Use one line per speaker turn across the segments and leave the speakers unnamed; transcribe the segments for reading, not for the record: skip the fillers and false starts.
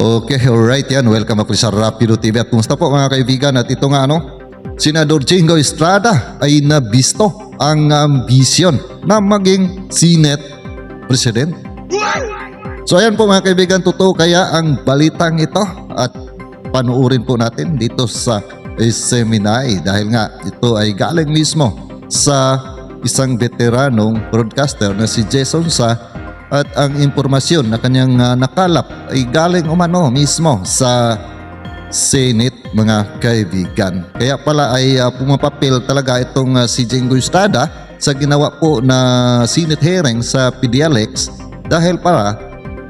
Okay, alright yan. Welcome ako sa Rapido TV. At kumusta po mga kaibigan? At ito nga Senador Jingo Estrada ay nabisto ang ambisyon na maging Senate President. So ayan po mga kaibigan, totoo kaya ang balitang ito at panuurin po natin dito sa Seminay dahil nga ito ay galing mismo sa isang veteranong broadcaster na si Jason Sa. At ang impormasyon na kanyang nakalap ay galing umano mismo sa Senate mga kaibigan. Kaya pala ay pumapapil talaga itong si Jingo Estrada sa ginawa po na Senate hearing sa PDLX dahil para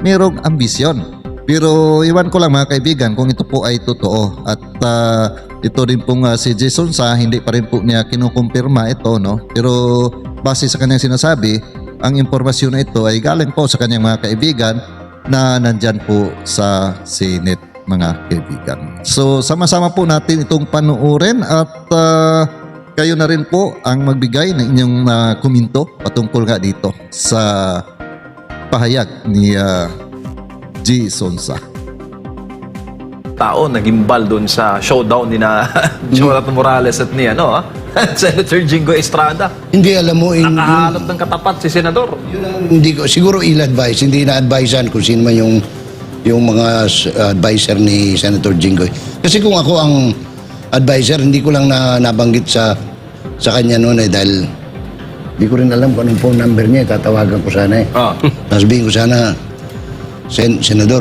mayroong ambisyon. Pero iwan ko lang mga kaibigan kung ito po ay totoo. At ito din pong si Jason Sa, hindi pa rin po niya kinukumpirma ito, no? Pero base sa kanyang sinasabi, ang impormasyon na ito ay galing po sa kanyang mga kaibigan na nandyan po sa Senate mga kaibigan. So sama-sama po natin itong panuorin at kayo na rin po ang magbigay ng inyong komento patungkol nga dito sa pahayag ni Jason Sa.
Tao nagimbal doon sa showdown ni na Jonathan Morales at ni Senator Jingo Estrada.
Hindi, alam mo,
Nakahalap ng katapat si Senador.
hindi ko, siguro il-advise, hindi na-advisean kung sino man yung mga advisor ni Senator Jingoy. Kasi kung ako ang advisor, hindi ko lang nabanggit sa kanya noon dahil hindi ko rin alam kung anong phone number niya, tatawagan ko sana Tapos sabihin ko sana, Senador,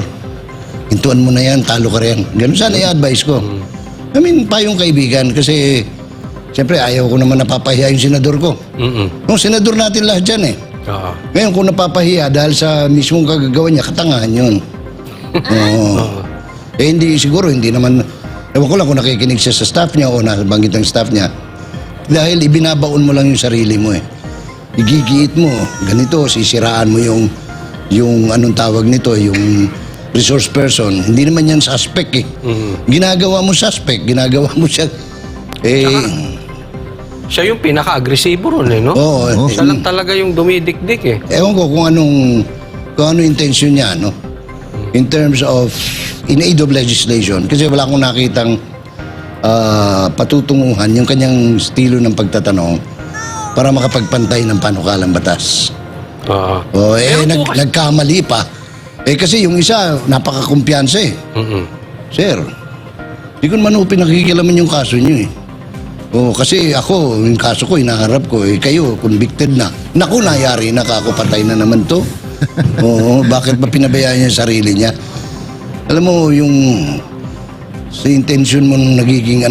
hintuan mo na yan, talo ka rin. Ganun sana i-advise ko. I mean, payong kaibigan kasi siyempre ayaw ko naman napapahiya yung senador ko. Yung senador natin lahat dyan Ngayon kung napapahiya dahil sa mismong kagagawa niya, katangahan yun. Hindi siguro, hindi naman, ewan ko lang kung nakikinig siya sa staff niya o nabanggit ng staff niya. Dahil ibinabaon mo lang yung sarili mo Igigiit mo, ganito, sisiraan mo yung anong tawag nito, yung resource person. Hindi naman yan suspect Ginagawa mo suspect, ginagawa mo siya
siya yung pinaka-agresibo ron no?
Oo.
Siya lang talaga yung dumidikdik
Ewan ko kung ano intention niya, no? In terms of, in aid of legislation. Kasi wala akong nakitang patutunguhan yung kanyang estilo ng pagtatanong para makapagpantay ng panukalang batas. Nagkamali pa. Kasi yung isa, napakakumpiyansa Sir, di ko naman pinakikilaman yung kaso niyo kasi ako, yung kaso ko, inaharap ko kayo, convicted na. Naku, nayari na ako, patay na naman to. Bakit ba pinabayaan niya yung sarili niya? Alam mo, yung sa intention mo nung nagiging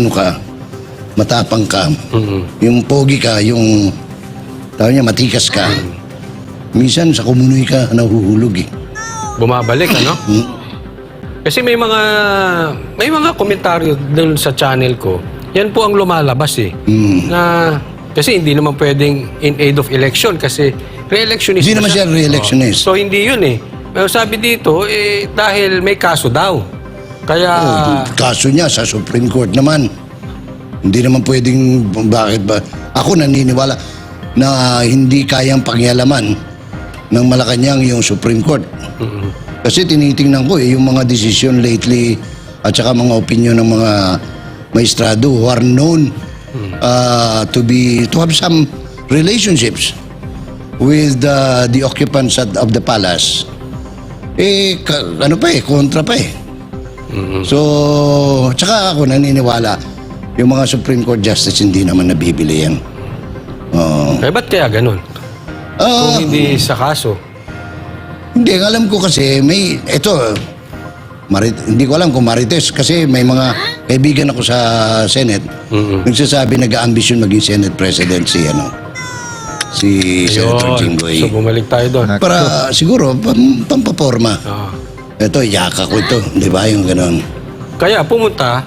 matapang ka, yung pogi ka, yung tawag niya, matikas ka. Minsan sa kumunoy ka, nahuhulog
Bumabalik, Kasi may mga komentaryo doon sa channel ko. Yan po ang lumalabas na kasi hindi naman pwedeng in aid of election kasi re-electionist.
Hindi naman siya re-electionist.
So hindi yun Pero sabi dito dahil may kaso daw. Kaya
kaso niya sa Supreme Court naman. Hindi naman pwedeng, bakit ba? Ako naniniwala na hindi kayang pagyalaman ng Malacanang yung Supreme Court. Kasi tinitingnan ko yung mga decision lately at saka mga opinion ng mga maestrado who are known to have some relationships with the occupants of the palace. Kontra pa So, tsaka ako naniniwala yung mga Supreme Court Justice hindi naman nabibili yan.
ba't kaya ganun? Kung hindi sa kaso.
Hindi, alam ko kasi hindi ko alam kung marites kasi may mga kaibigan ako sa Senate nagsasabi nag-aambisyon maging Senate President si Senator Jingoy.
So bumalik tayo doon.
Para siguro pampaporma. Ito, yaka ko ito. Di ba yung gano'n?
Kaya pumunta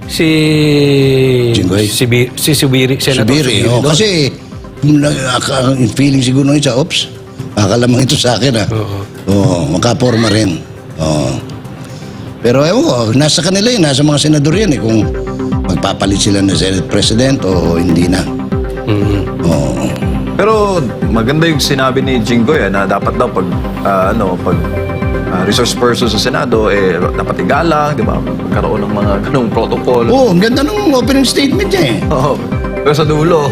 si
Jingoy?
si Subiri, Senator
Subiri. Kasi feeling siguro nung isa, akala mo ito sa akin makaporma rin. Pero ewan ko, nasa kanila nasa mga senador yan kung magpapalit sila ng Senate President o hindi na.
Pero maganda yung sinabi ni Jingo na dapat daw pag resource person sa Senado, dapat igalang, di ba? Magkaroon ng mga ganong protocol.
Oo, ang ganda ng opening statement niya eh.
Oo. Pero sa dulo,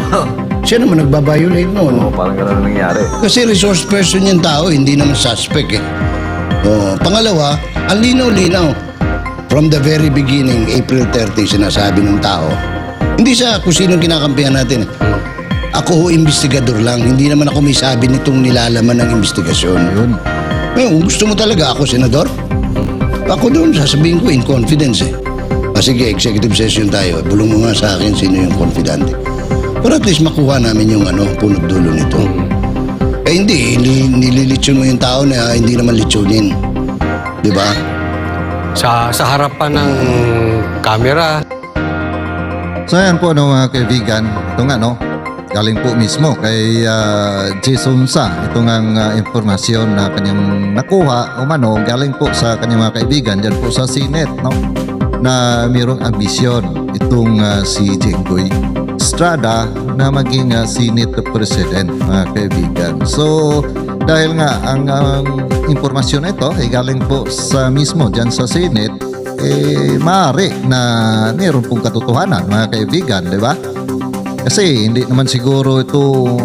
Siya naman nagbabiolate noon.
parang gano'n nangyari.
Kasi resource person yung tao, hindi naman suspect eh. Pangalawa, ang linaw-linaw. From the very beginning, April 30, sinasabi ng tao, hindi siya kung sino kinakampihan natin. Ako ho, investigador lang. Hindi naman ako may sabi nitong nilalaman ng investigasyon.
Yun.
Ngayon, kung gusto mo talaga ako, senador, ako doon, sasabihin ko in confidence eh. Sige, executive session tayo. Bulong mo nga sa akin sino yung confidante. Para at least makuha namin yung punot dulo nito. Hindi, nililitsyon mo yung tao na hindi naman litsunin. Di ba?
Sa harapan ng camera,
So ayan po mga kaibigan, ito nga galing po mismo kay Jason Sa. Ito nga impormasyon na kanyang nakuha galing po sa kanyang mga kaibigan dyan po sa Senate, na mayroong ambisyon itong si Jinggoy Estrada na maging Senate President, mga kaibigan. So dahil nga ang impormasyon na ito ay galing po sa mismo dyan sa Senate, maaari na mayroon pong katotohanan, mga kaibigan, di ba? Kasi hindi naman siguro ito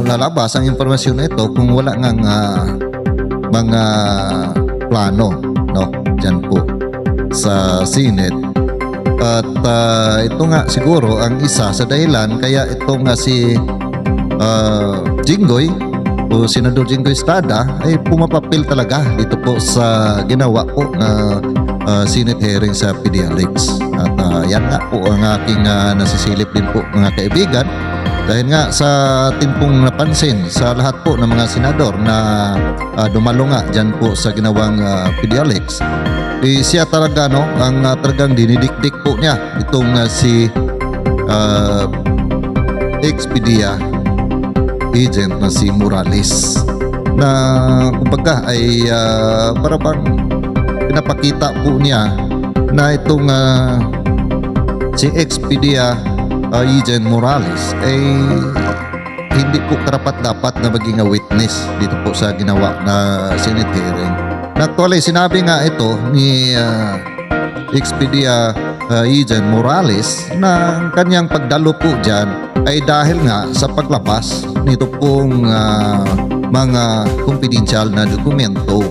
lalabas ang informasyon na ito kung wala ngang mga plano, dyan po sa Senate. At ito nga siguro ang isa sa dahilan kaya ito nga si Jinggoy o Senador Jinggoy Estrada ay pumapapil talaga dito po sa ginawa po na Senate hearing sa PDLX. At yan nga po ang aking nasisilip din po, mga kaibigan, dahil nga sa atin pong napansin sa lahat po ng mga senador na dumalo nga dyan po sa ginawang PDLX, siya talaga ang talagang dinidikdik po niya itong si ex-PDEA agent na si Morales, na kumbaga ay para bang pinapakita po niya na itong si ex-PDEA agent Morales ay hindi po karapat-dapat na maging witness dito po sa ginawa na Senate hearing. Actually, sinabi nga ito ni ex-PDEA agent Morales na ang kanyang pagdalo po dyan ay dahil nga sa paglabas nito pong mga confidential na dokumento,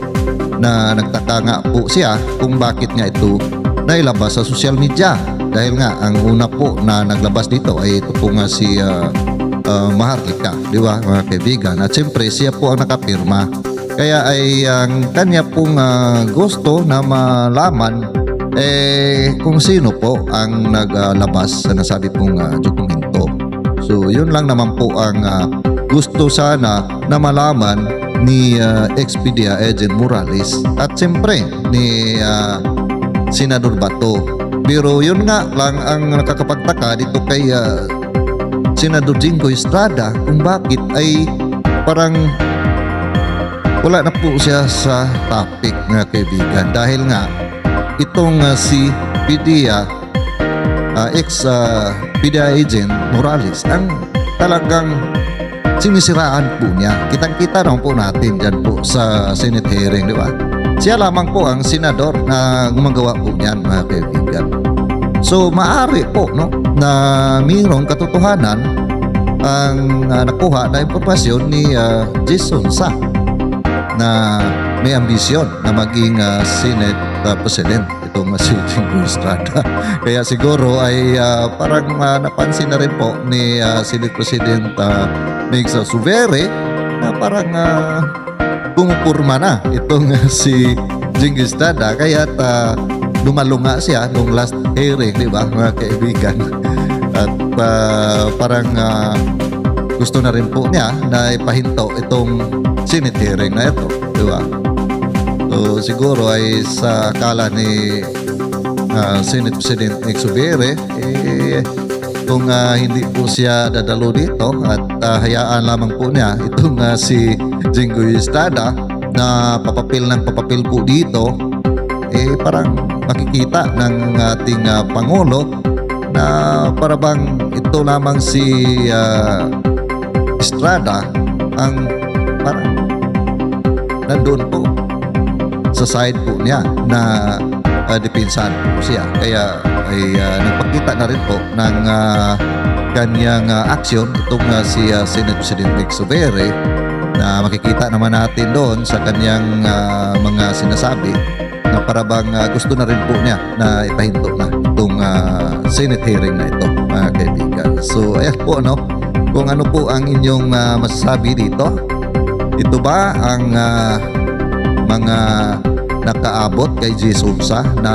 na nagtaka nga po siya kung bakit nga ito nailabas sa social media. Dahil nga ang una po na naglabas dito ay ito po nga si Maharlika, di ba, mga kaibigan? At siyempre siya po ang nakapirma. Kaya ay ang kanya pong gusto na malaman kung sino po ang naglabas sa nasabi pong dokumento. So yun lang naman po ang gusto sana na malaman ni ex-PDEA agent Morales at siyempre ni Senador Bato. Pero yun nga lang ang nakakapagtaka dito kay Senador Jinggoy Estrada kung bakit ay parang wala na po siya sa topic, mga kaibigan, dahil nga itong si PDEA ex-PDEA agent Morales ang talagang sinisiraan po niya. Kitang-kita naman po natin dyan po sa Senate hearing, di ba? Siya lamang po ang senador na gumagawa po niyan, mga kaibigan. So, maaari po na mayroong katotohanan ang nakuha na impormasyon ni Jason Sa na may ambisyon na maging Senate President, itong si Jinggoy Estrada. Kaya siguro ay parang napansin na rin po ni Senate President Mig Subere na parang pumupurma na itong si Jinggoy Estrada. Kaya dumalo nga siya nung last hearing, di ba, mga kaibigan? At parang gusto na rin po niya na ipahinto itong Senate hearing na ito, di ba? So siguro ay sa akala ni Senate President Mig Subere, kung hindi po siya dadalo dito at hayaan lamang po niya itong si Jinggoy Estrada na papapil po dito, parang makikita ng ating Pangulo na parabang ito lamang si Estrada ang parang nandoon po sa side po niya na depensahan po siya. Kaya ay nagpakita na rin po ng kanyang aksyon itong si Senate President Lex Overe, na makikita naman natin doon sa kanyang mga sinasabi na parabang gusto na rin po niya na ipahinto na itong Senate hearing na ito, mga kaibigan. So ayan po, no, kung ano po ang inyong masasabi dito. Ito ba ang mga nakaabot kay Jesus na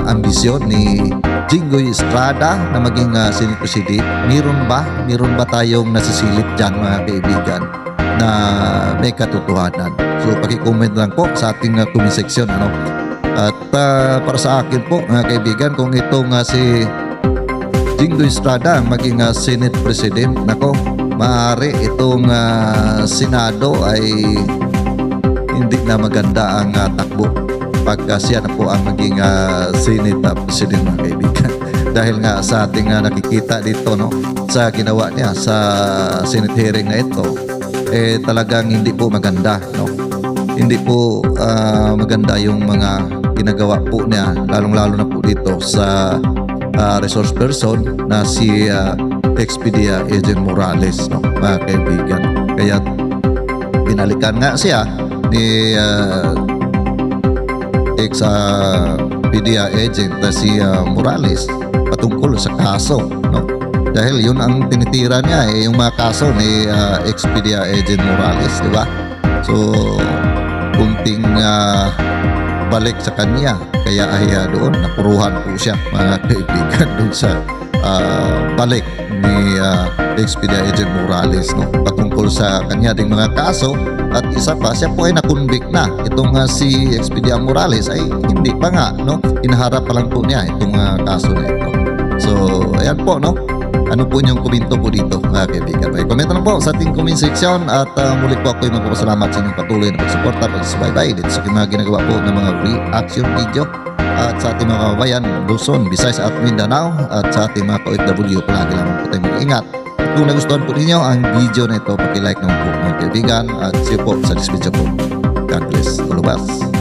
ambisyon ni Jinggoy Estrada na maging Senate President? Meron ba tayong nasisilip dyan, mga kaibigan, na may katotohanan? So paki-comment lang po sa ating comment section, ano. At para sa akin po, mga kaibigan, kung itong si Jinggoy Estrada ang maging Senate President, nako, maaari itong Senado ay hindi na maganda ang takbo pagka siya na po ang maging Senate President, mga kaibigan. Dahil nga sa ating nakikita dito, no, sa ginawa niya sa Senate hearing na ito, talagang hindi po maganda, no. Hindi po maganda yung mga ginagawa po niya, lalong-lalo na po dito sa resource person na si Expedia Agent Morales, no, mga kaibigan. Kaya binalikan nga siya ni Expedia Agent na si Morales patungkol sa kaso, no. Dahil yun ang tinitira niya, yung mga kaso ni Expedia Agent Morales, di ba? So kunting balik sa kanya, kaya ay doon napuruhan po siya, mga kaibigan, doon sa balik ni Expedia Agent Morales, no, patungkol sa kanya ding mga kaso. At isa pa, siya po ay nakonvict na. Itong si Expedia Morales ay hindi pa nga, no, inaharap pa lang po niya itong kaso na ito. So ayan po, no, ano po inyong komento po dito, mga kaibigan? Ay, komento lang po sa ating comment section. At muli po ako ay magpapasalamat sa inyong patuloy na pagsuporta, pagsubaybay dito sa mga ginagawa po ng mga reaction video. At sa ating mga kababayan, Luzon, Visayas at Mindanao, at sa ating mga OFW, palagi lamang po tayo mag-ingat. At kung nagustuhan po ninyo ang video na ito, paki-like naman po, mga kaibigan. At see you po sa next video po. God bless all of us.